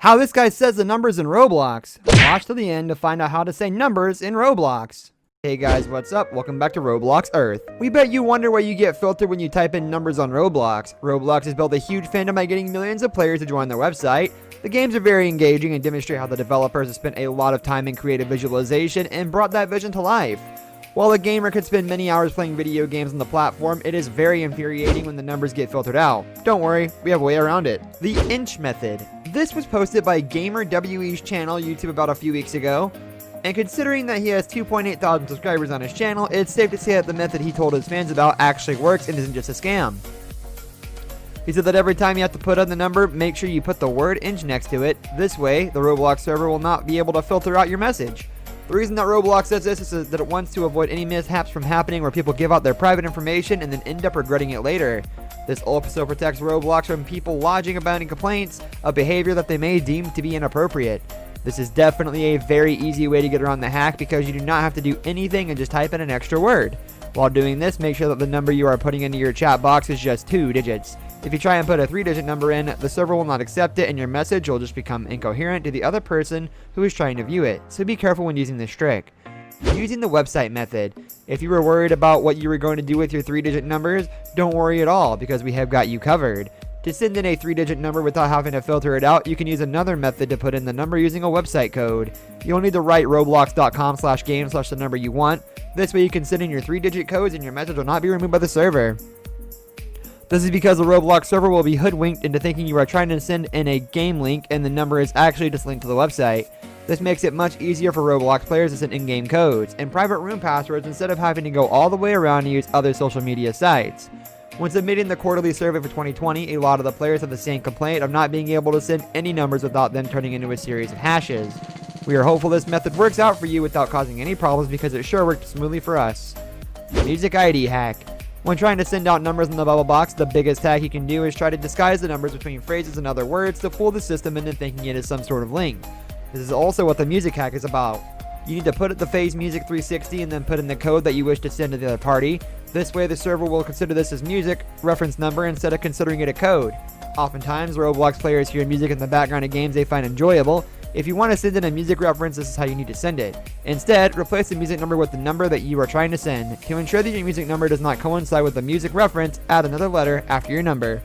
How this guy says the numbers in Roblox. Watch till the end to find out how to say numbers in Roblox. Hey guys, what's up? Welcome back to Roblox Earth. We bet you wonder why you get filtered when you type in numbers on Roblox. Roblox has built a huge fandom by getting millions of players to join their website. The games are very engaging and demonstrate how the developers have spent a lot of time in creative visualization and brought that vision to life. While a gamer could spend many hours playing video games on the platform, it is very infuriating when the numbers get filtered out. Don't worry, we have a way around it. The inch method. This was posted by GamerWE's channel on YouTube about a few weeks ago. And considering that he has 2.8 thousand subscribers on his channel, it's safe to say that the method he told his fans about actually works and isn't just a scam. He said that every time you have to put in the number, make sure you put the word inch next to it. This way, the Roblox server will not be able to filter out your message. The reason that Roblox does this is that it wants to avoid any mishaps from happening where people give out their private information and then end up regretting it later. This also protects Roblox from people lodging about any complaints of behavior that they may deem to be inappropriate. This is definitely a very easy way to get around the hack because you do not have to do anything and just type in an extra word. While doing this, make sure that the number you are putting into your chat box is just 2 digits. If you try and put a 3-digit number in, the server will not accept it and your message will just become incoherent to the other person who is trying to view it, so be careful when using this trick. Using the website method. If you were worried about what you were going to do with your 3-digit numbers, don't worry at all because we have got you covered. To send in a 3-digit number without having to filter it out, you can use another method to put in the number using a website code. You'll need to write roblox.com/game/ the number you want. This way you can send in your 3-digit codes and your message will not be removed by the server. This is because the Roblox server will be hoodwinked into thinking you are trying to send in a game link and the number is actually just linked to the website. This makes it much easier for Roblox players to send in-game codes and private room passwords instead of having to go all the way around and use other social media sites. When submitting the quarterly survey for 2020, a lot of the players have the same complaint of not being able to send any numbers without them turning into a series of hashes. We are hopeful this method works out for you without causing any problems because it sure worked smoothly for us. Music ID hack. When trying to send out numbers in the bubble box, the biggest hack you can do is try to disguise the numbers between phrases and other words to fool the system into thinking it is some sort of link. This is also what the music hack is about. You need to put the phase music 360 and then put in the code that you wish to send to the other party. This way the server will consider this as music reference number instead of considering it a code. Oftentimes, Roblox players hear music in the background of games they find enjoyable. If you want to send in a music reference, this is how you need to send it. Instead, replace the music number with the number that you are trying to send. To ensure that your music number does not coincide with the music reference, add another letter after your number.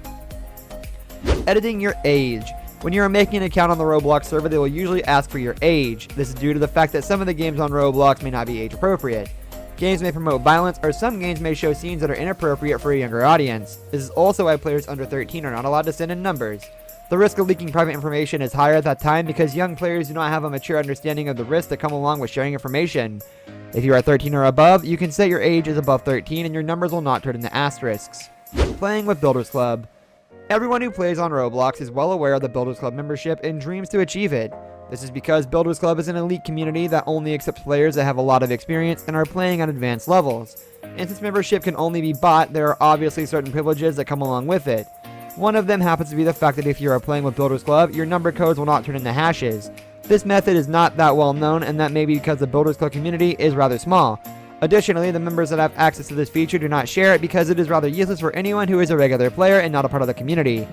Editing your age. When you are making an account on the Roblox server, they will usually ask for your age. This is due to the fact that some of the games on Roblox may not be age appropriate. Games may promote violence, or some games may show scenes that are inappropriate for a younger audience. This is also why players under 13 are not allowed to send in numbers. The risk of leaking private information is higher at that time because young players do not have a mature understanding of the risks that come along with sharing information. If you are 13 or above, you can set your age as above 13 and your numbers will not turn into asterisks. Playing with Builders Club. Everyone who plays on Roblox is well aware of the Builders Club membership and dreams to achieve it. This is because Builders Club is an elite community that only accepts players that have a lot of experience and are playing on advanced levels. And since membership can only be bought, there are obviously certain privileges that come along with it. One of them happens to be the fact that if you are playing with Builders Club, your number codes will not turn into hashes. This method is not that well known, and that may be because the Builders Club community is rather small. Additionally, the members that have access to this feature do not share it because it is rather useless for anyone who is a regular player and not a part of the community.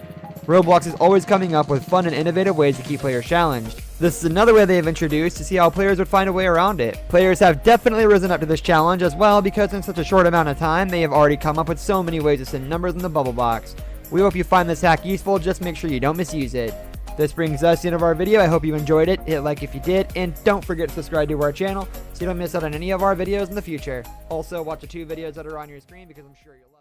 Roblox is always coming up with fun and innovative ways to keep players challenged. This is another way they have introduced to see how players would find a way around it. Players have definitely risen up to this challenge as well because in such a short amount of time, they have already come up with so many ways to send numbers in the bubble box. We hope you find this hack useful, just make sure you don't misuse it. This brings us to the end of our video. I hope you enjoyed it. Hit like if you did, and don't forget to subscribe to our channel so you don't miss out on any of our videos in the future. Also, watch the 2 videos that are on your screen because I'm sure you'll